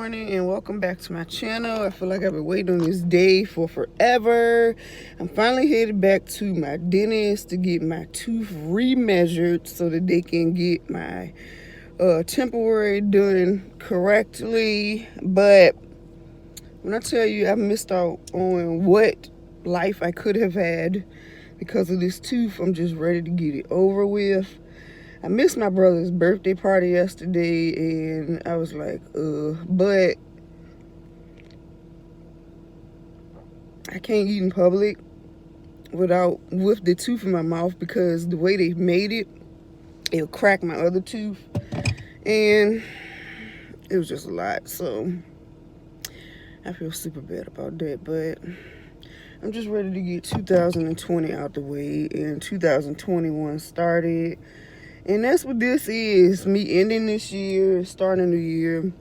morning and welcome back to my channel. I feel like I've been waiting on this day for forever. I'm finally headed back to my dentist to get my tooth remeasured so that they can get my temporary done correctly. But when I tell you I've missed out on what life I could have had because of this tooth, I'm just ready to get it over with. I missed my brother's birthday party yesterday, and I was like, but I can't eat in public with the tooth in my mouth because the way they made it, it'll crack my other tooth, and it was just a lot. So I feel super bad about that, but I'm just ready to get 2020 out the way and 2021 started. And that's what this is, me ending this year, starting a new year.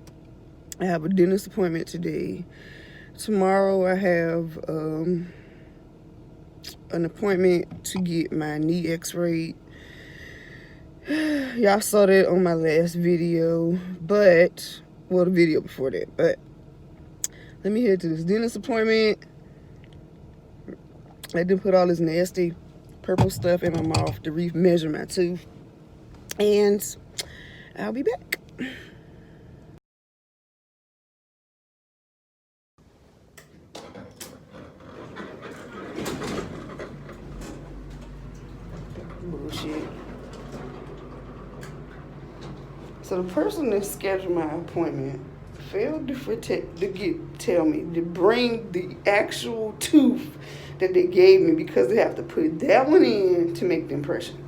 I have a dentist appointment today. Tomorrow I have an appointment to get my knee x-rayed. Y'all saw that on my last video, but, well, the video before that. But let me head to this dentist appointment. I didn't put all this nasty purple stuff in my mouth to remeasure my tooth. And I'll be back. Bullshit. So the person that scheduled my appointment failed to tell me to bring the actual tooth that they gave me because they have to put that one in to make the impression.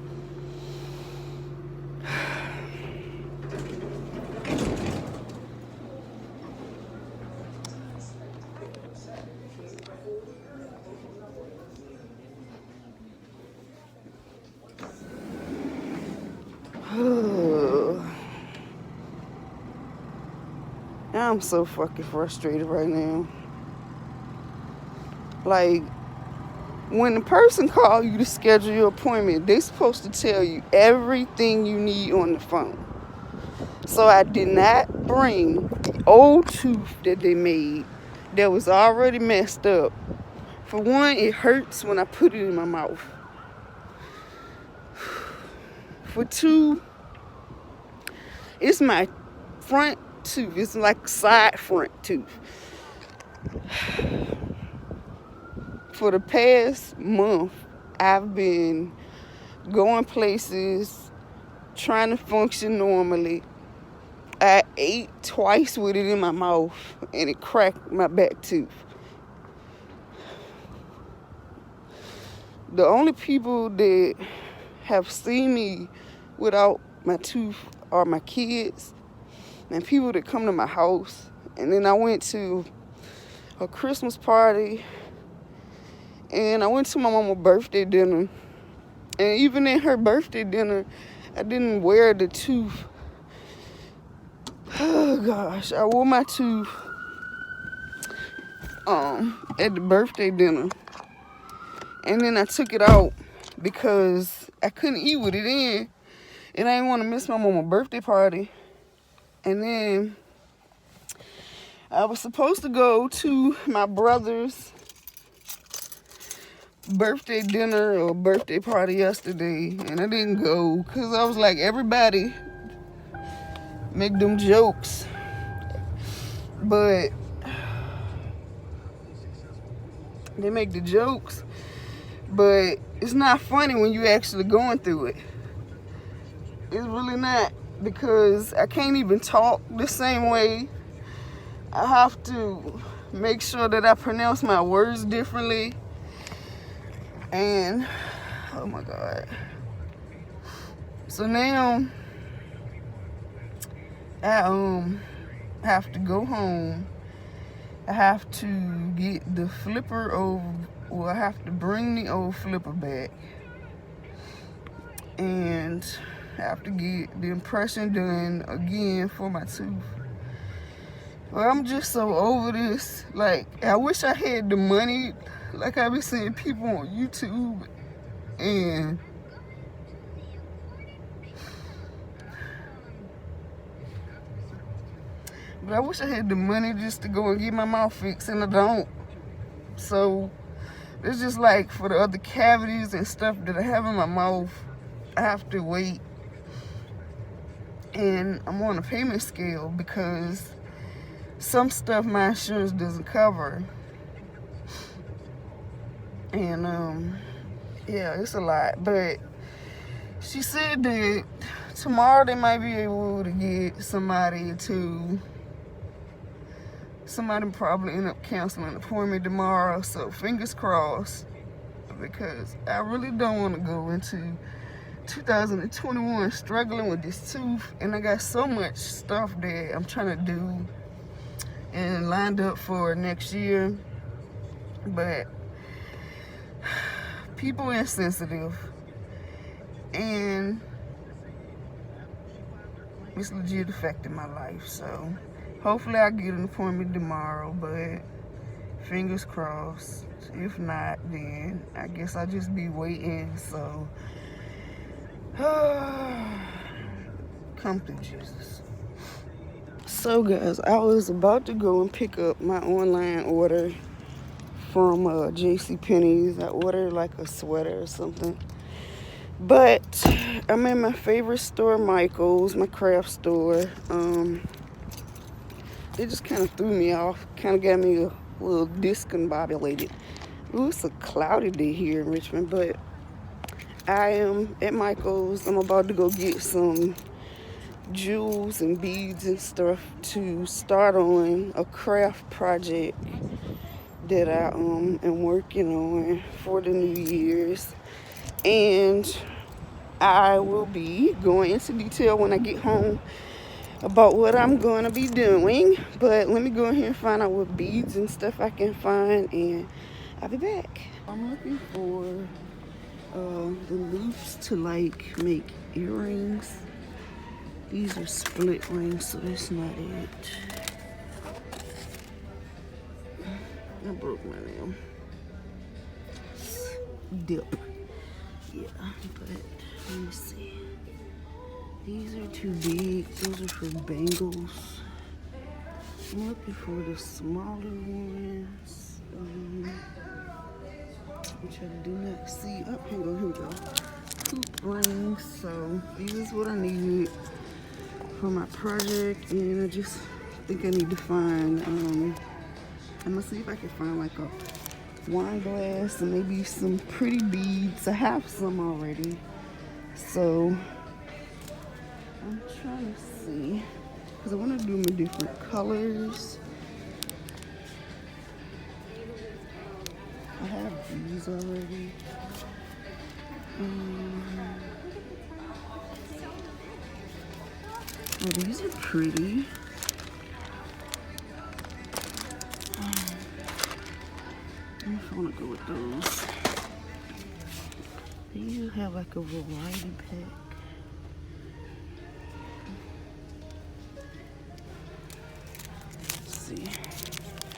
I'm so fucking frustrated right now. Like, when the person calls you to schedule your appointment, they're supposed to tell you everything you need on the phone. So I did not bring the old tooth that they made that was already messed up. For one, it hurts when I put it in my mouth. For two, it's my front tooth. It's like side front tooth. For the past month, I've been going places, trying to function normally. I ate twice with it in my mouth, and it cracked my back tooth. The only people that have seen me without my tooth are my kids and people that come to my house. And then I went to a Christmas party, and I went to my mama's birthday dinner. And even in her birthday dinner, I didn't wear the tooth. Oh gosh, I wore my tooth at the birthday dinner. And then I took it out because I couldn't eat with it in. And I didn't want to miss my mama's birthday party. And then I was supposed to go to my brother's birthday dinner or birthday party yesterday, and I didn't go because I was like, everybody make them jokes, but they make the jokes, but it's not funny when you actually going through it. It's really not, because I can't even talk the same way. I have to make sure that I pronounce my words differently. And oh my God. So now I have to go home. I have to get the flipper I have to bring the old flipper back. And I have to get the impression done again for my tooth. Well, I'm just so over this. Like, I wish I had the money, like I be seeing people on YouTube, and But I wish I had the money just to go and get my mouth fixed, and I don't. So it's just like for the other cavities and stuff that I have in my mouth, I have to wait. And I'm on a payment scale because some stuff my insurance doesn't cover. And yeah, it's a lot. But she said that tomorrow they might be able to get somebody probably end up canceling an appointment tomorrow. So fingers crossed, because I really don't want to go into 2021 struggling with this tooth, and I got so much stuff that I'm trying to do and lined up for next year. But people are insensitive, and it's legit affecting my life. So hopefully I get an appointment tomorrow, but fingers crossed. If not, then I guess I'll just be waiting. So come to Jesus. So guys, I was about to go and pick up my online order from JCPenney's. I ordered like a sweater or something. But I'm in my favorite store, Michael's, my craft store. It just kind of threw me off, kind of got me a little discombobulated. Ooh, it's a cloudy day here in Richmond, but I am at Michael's. I'm about to go get some jewels and beads and stuff to start on a craft project that I am working on for the New Year's. And I will be going into detail when I get home about what I'm going to be doing. But let me go in here and find out what beads and stuff I can find, and I'll be back. I'm looking for the loops to like make earrings. These are split rings, so that's not it. I broke my nail. Dip. Yeah, but let me see. These are too big. Those are for bangles. I'm looking for the smaller ones, which I do not see. Oh, here we go. Hoop rings. So these is what I needed for my project, and I just think I need to find. I'm gonna see if I can find like a wine glass and maybe some pretty beads. I have some already, so I'm trying to see, because I want to do them in different colors. I have these already. Oh, these are pretty. I don't know if I want to go with those. These have like a variety pack.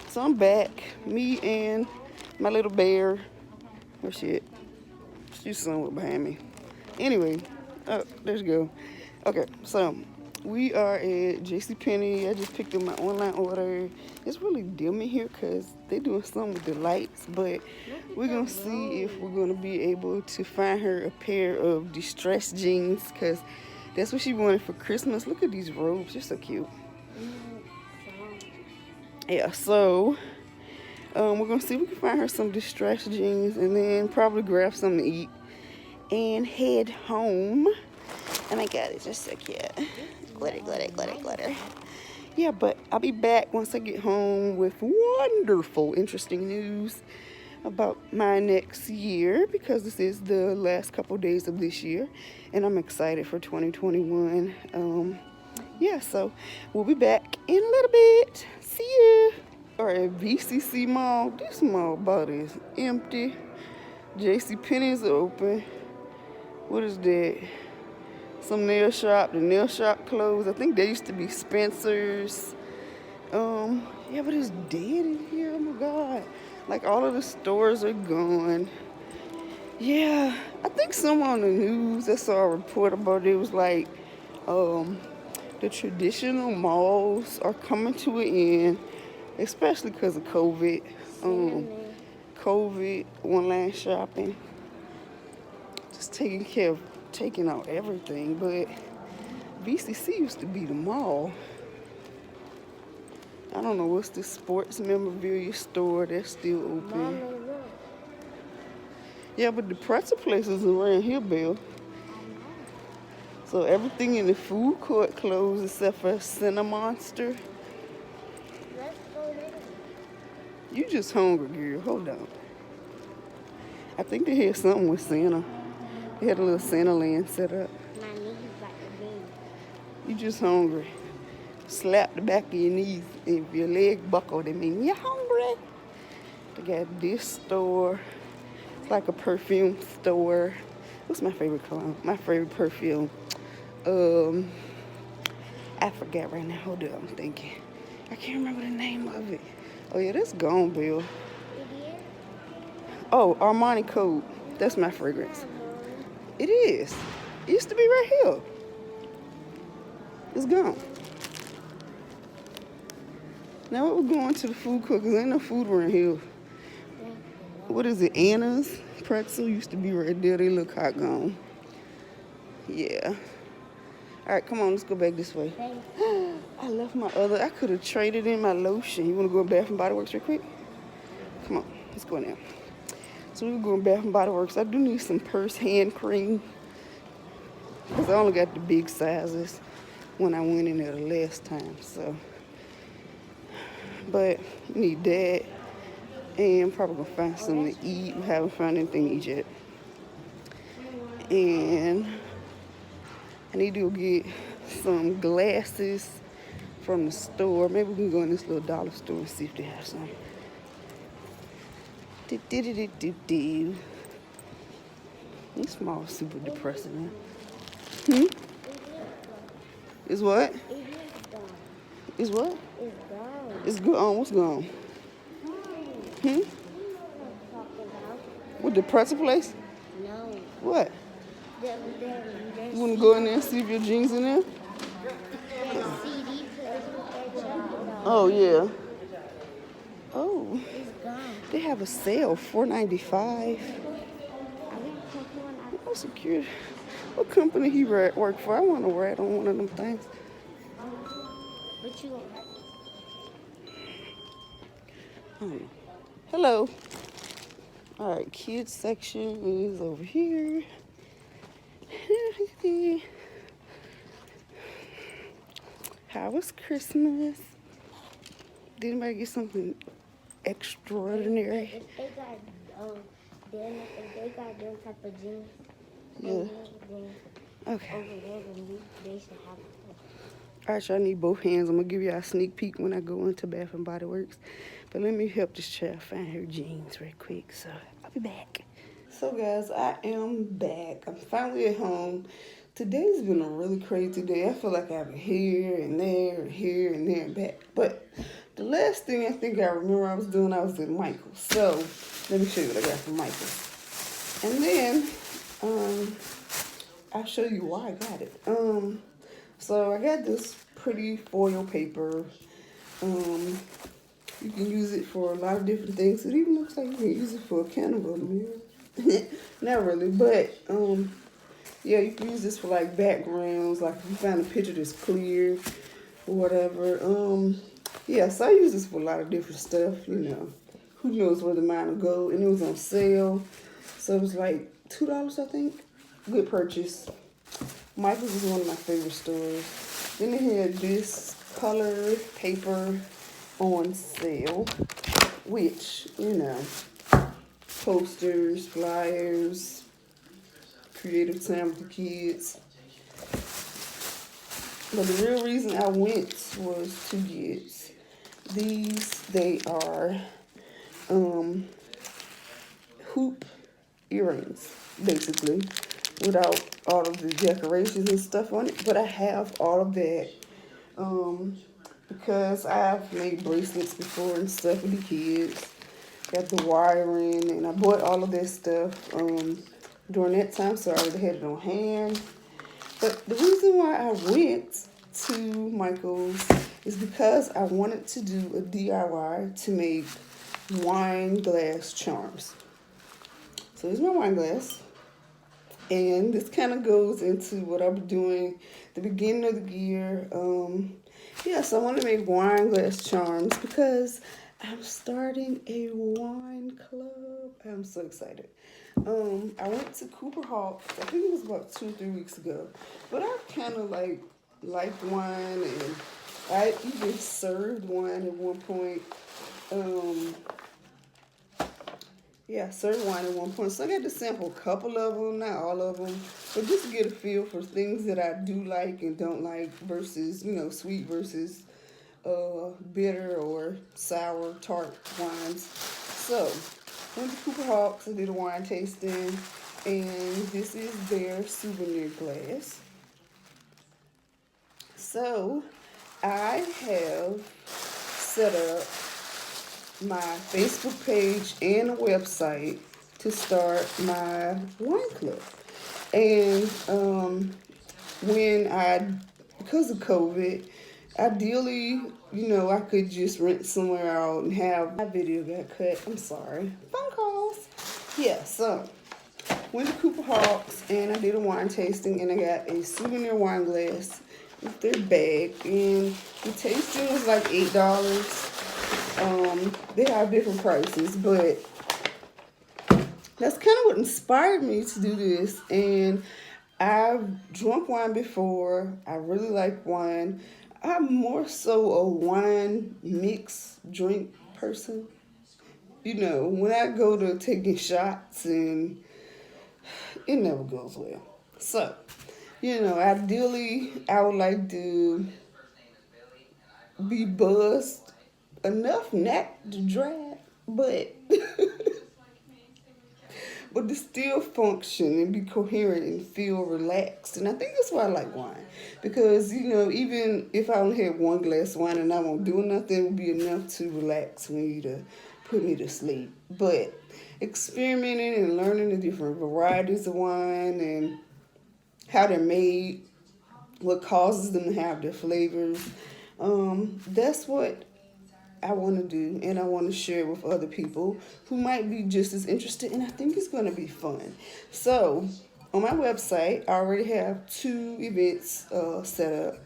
So I'm back, me and my little bear. Oh shit, she's somewhere behind me. Anyway, oh, there you go. Okay, so we are at JCPenney. I just picked up my online order. It's really dim in here because they're doing something with the lights, but we're gonna see if we're gonna be able to find her a pair of distressed jeans, because that's what she wanted for Christmas. Look at these robes, they're so cute. Yeah, so we're gonna see if we can find her some distressed jeans, and then probably grab something to eat and head home. Oh my god, it's just so cute. Glitter, glitter, glitter, glitter. Yeah, but I'll be back once I get home with wonderful, interesting news about my next year, because this is the last couple days of this year, and I'm excited for 2021. Yeah, so we'll be back in a little bit. See you. All right, VCC Mall. This mall about is empty. JCPenney's open. What is that? Some nail shop. The nail shop closed. I think there used to be Spencer's. Yeah, but it's dead in here. Oh my god. Like all of the stores are gone. Yeah, I think someone on the news, I saw a report about it. It was like the traditional malls are coming to an end, especially because of COVID. COVID, online shopping, just taking out everything. But VCC used to be the mall. I don't know what's the sports memorabilia store that's still open. Yeah, but the pretzel places around here, Bill. So everything in the food court closed except for Cinemonster. Let's go there. You just hungry, girl. Hold on. I think they had something with Santa. They had a little Santa land set up. My knees got the big. You just hungry. Slap the back of your knees. If your leg buckled, it means you're hungry. They got this store. It's like a perfume store. What's my favorite cologne? My favorite perfume. I forgot right now. Hold up, I'm thinking. I can't remember the name of it. Oh yeah, that's gone, Bill. It is? Oh, Armani Code. That's my fragrance. It is. It used to be right here. It's gone. Now we're going to the food court because ain't no food around here. What is it? Anna's pretzel used to be right there. They look hot gone. Yeah. All right, come on, let's go back this way. I left my other. I could have traded in my lotion. You want to go to Bath and Body Works real quick? Come on, let's go now. So we're going to Bath and Body Works. I do need some purse hand cream because I only got the big sizes when I went in there the last time. So, but need that, and probably gonna find something to eat. We haven't found anything to eat yet, and I need to go get some glasses from the store. Maybe we can go in this little dollar store and see if they have some. These small super depressing, man. Is what? It is gone. Is what? It's gone. It's gone. What's gone? You know what I'm talking about? With the pretzel place? No. What? There's You want to go in there and see if your jeans in there? CD players with their chocolate. Oh, yeah. Oh, It's gone. they have a sale, $4.95. I really took one out. Oh, security. What company he work for? I want to ride on one of them things. But you Oh. Hello. All right, kids section is over here. How was Christmas? Did anybody get something extraordinary? if they got if they got them type of jeans, Yeah. then Okay. over there, then they should have it. All right, y'all need both hands. I'm gonna give y'all a sneak peek when I go into Bath and Body Works. But let me help this child find her jeans real quick. So I'll be back. So guys, I am back. I'm finally at home. Today's been a really crazy day. I feel like I've been here and there and back. But the last thing I think I remember I was doing, I was at Michael's. So let me show you what I got from Michael's. And then I'll show you why I got it. So I got this pretty foil paper. You can use it for a lot of different things. It even looks like you can use it for a kind of a mirror. Not really, but yeah, you can use this for like backgrounds, like if you find a picture that's clear or whatever. Yeah, so I use this for a lot of different stuff, you know. Who knows where the mine will go. And it was on sale. So it was like $2, I think. Good purchase. Michael's is one of my favorite stores. Then they had this color paper on sale, which, you know, posters, flyers, creative time with the kids. But the real reason I went was to get these. They are hoop earrings, basically, without all of the decorations and stuff on it. But I have all of that because I've made bracelets before and stuff with the kids. Got the wiring, and I bought all of that stuff during that time, so I already had it on hand. But the reason why I went to Michael's is because I wanted to do a DIY to make wine glass charms. So here's my wine glass. And this kind of goes into what I'll be doing the beginning of the year. So I want to make wine glass charms because I'm starting a wine club. I'm so excited. I went to Cooper Hawk, I think it was about 2 or 3 weeks ago. But I kind of liked wine, and I even served wine at one point. Served wine at one point. So I got to sample a couple of them, not all of them, but just to get a feel for things that I do like and don't like versus, sweet versus bitter or sour, tart wines. So, went to Cooper Hawks, I did a wine tasting, and this is their souvenir glass. So, I have set up my Facebook page and a website to start my wine club. And because of COVID, ideally, I could just rent somewhere out and have my video got cut. I'm sorry. Phone calls. Yeah, so went to Cooper Hawks and I did a wine tasting and I got a souvenir wine glass with their bag. And the tasting was like $8. They have different prices, but that's kind of what inspired me to do this. And I've drunk wine before. I really like wine. I'm more so a wine mix drink person. When I go to taking shots, and it never goes well. So, ideally, I would like to be buzzed enough not to drive, but but to still function and be coherent and feel relaxed. And I think that's why I like wine. Because, even if I only had one glass of wine and I won't do nothing, it would be enough to relax me, to put me to sleep. But experimenting and learning the different varieties of wine and how they're made, what causes them to have their flavors, that's what I want to do, and I want to share with other people who might be just as interested, and I think it's going to be fun. So, on my website, I already have 2 events set up.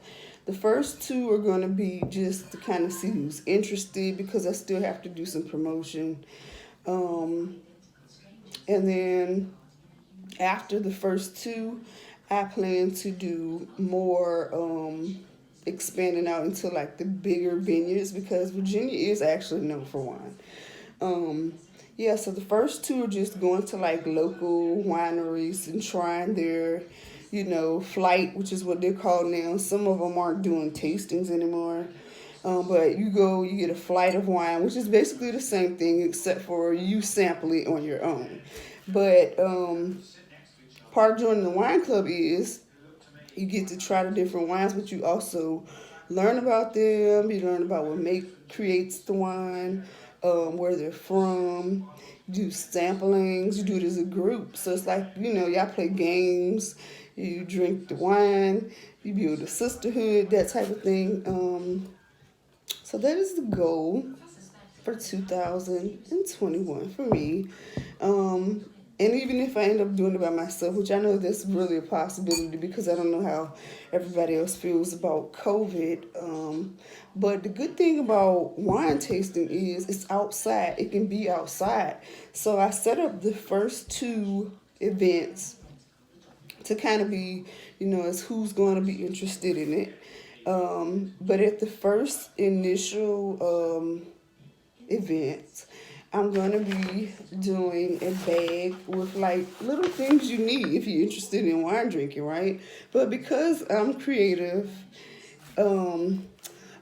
The first 2 are going to be just to kind of see who's interested, because I still have to do some promotion. And then after the first 2, I plan to do more expanding out into like the bigger vineyards, because Virginia is actually known for wine. So the first 2 are just going to like local wineries and trying their, flight, which is what they're called now. Some of them aren't doing tastings anymore. But you get a flight of wine, which is basically the same thing, except for you sample it on your own. But part of joining the wine club is you get to try the different wines, but you also learn about them. You learn about what creates the wine, where they're from. You do samplings. You do it as a group. So it's like, y'all play games. You drink the wine. You build a sisterhood, that type of thing. So that is the goal for 2021 for me. And even if I end up doing it by myself, which I know that's really a possibility because I don't know how everybody else feels about COVID. But the good thing about wine tasting is it's outside. It can be outside. So I set up the first 2 events to kind of be, as who's going to be interested in it. But at the first initial event, I'm going to be doing a bag with like little things you need if you're interested in wine drinking, right? But because I'm creative, I am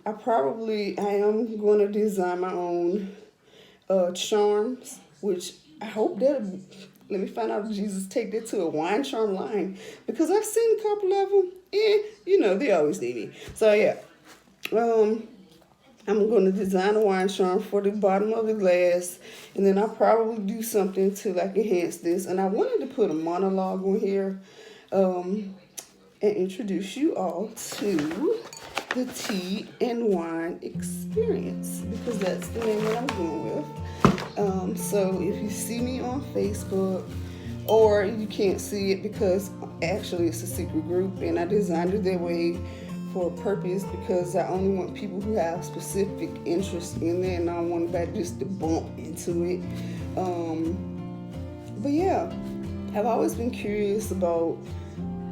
going to design my own charms, which I hope that, let me find out if Jesus take that to a wine charm line, because I've seen a couple of them, and they always need me. So yeah, I'm going to design a wine charm for the bottom of the glass, and then I'll probably do something to like enhance this. And I wanted to put a monologue on here and introduce you all to the Tea and Wine Experience, because that's the name that I'm going with. So if you see me on Facebook, or you can't see it because actually it's a secret group and I designed it that way for a purpose, because I only want people who have specific interest in it, and I don't want anybody just to bump into it. But yeah, I've always been curious about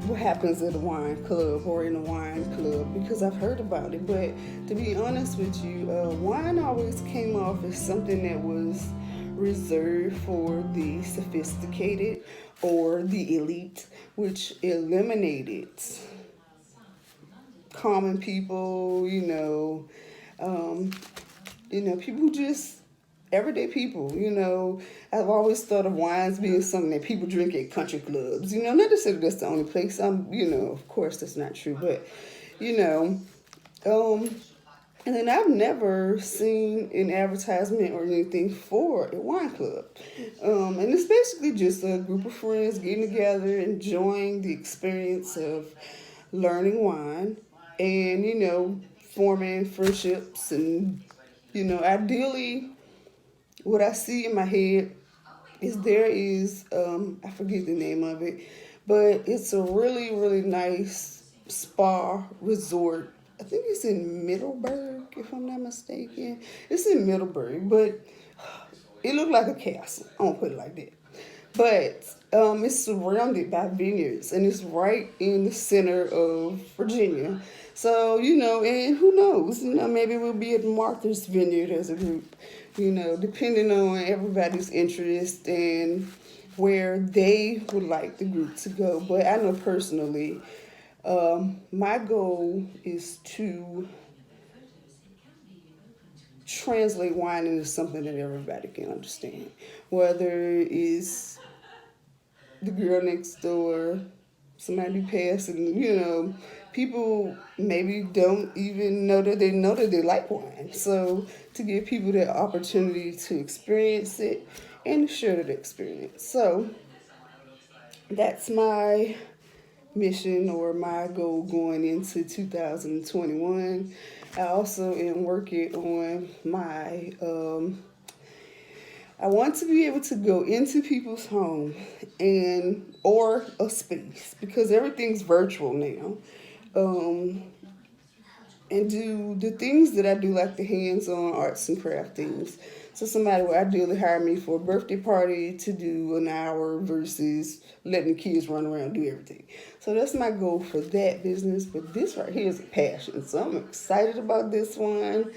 what happens at a wine club or in a wine club, because I've heard about it. But to be honest with you, wine always came off as something that was reserved for the sophisticated or the elite, which eliminated common people, people who just everyday people. I've always thought of wines being something that people drink at country clubs. Not to say that's the only place. Of course that's not true, but and then I've never seen an advertisement or anything for a wine club. And it's basically just a group of friends getting together, enjoying the experience of learning wine, and forming friendships. And ideally, what I see in my head is there is I forget the name of it, but it's a really, really nice spa resort. I think it's in Middleburg, if I'm not mistaken. It's in Middleburg, but it looked like a castle. I won't put it like that. But it's surrounded by vineyards, and it's right in the center of Virginia. So, and who knows, maybe we'll be at Martha's Vineyard as a group, depending on everybody's interest and where they would like the group to go. But I know personally, my goal is to translate wine into something that everybody can understand, whether it's the girl next door, somebody passing, people maybe don't even know that they like wine. So to give people the opportunity to experience it and share that experience. So that's my mission or my goal going into 2021. I also am working on my I want to be able to go into people's home or a space, because everything's virtual now, and do the things that I do, like the hands-on arts and craft things. So somebody will ideally hire me for a birthday party to do an hour versus letting the kids run around and do everything. So that's my goal for that business. But this right here is a passion, so I'm excited about this one.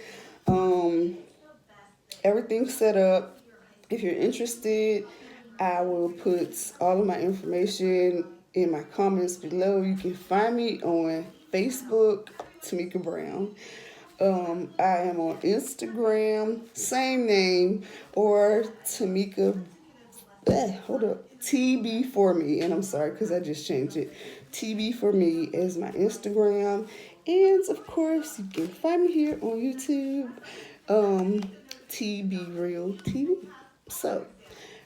Everything's set up. If you're interested, I will put all of my information in my comments below. You can find me on Facebook, Tamika Brown. I am on Instagram, same name, or Tamika, TB for me. And I'm sorry because I just changed it. TB for me is my Instagram. And of course, you can find me here on YouTube, TB Real TV. So,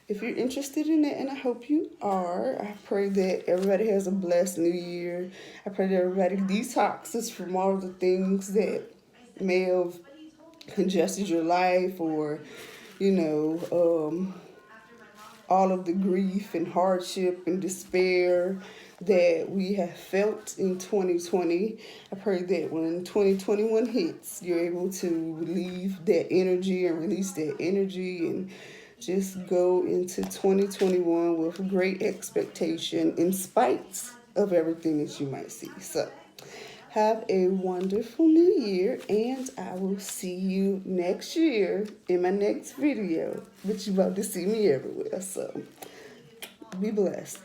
if you're interested in that, and I hope you are, I pray that everybody has a blessed new year. I pray that everybody detoxes from all of the things that may have congested your life, or, all of the grief and hardship and despair that we have felt in 2020. I pray that when 2021 hits, you're able to relieve that energy and release that energy and just go into 2021 with great expectation in spite of everything that you might see. So have a wonderful new year, and I will see you next year in my next video. But you're about to see me everywhere, so be blessed.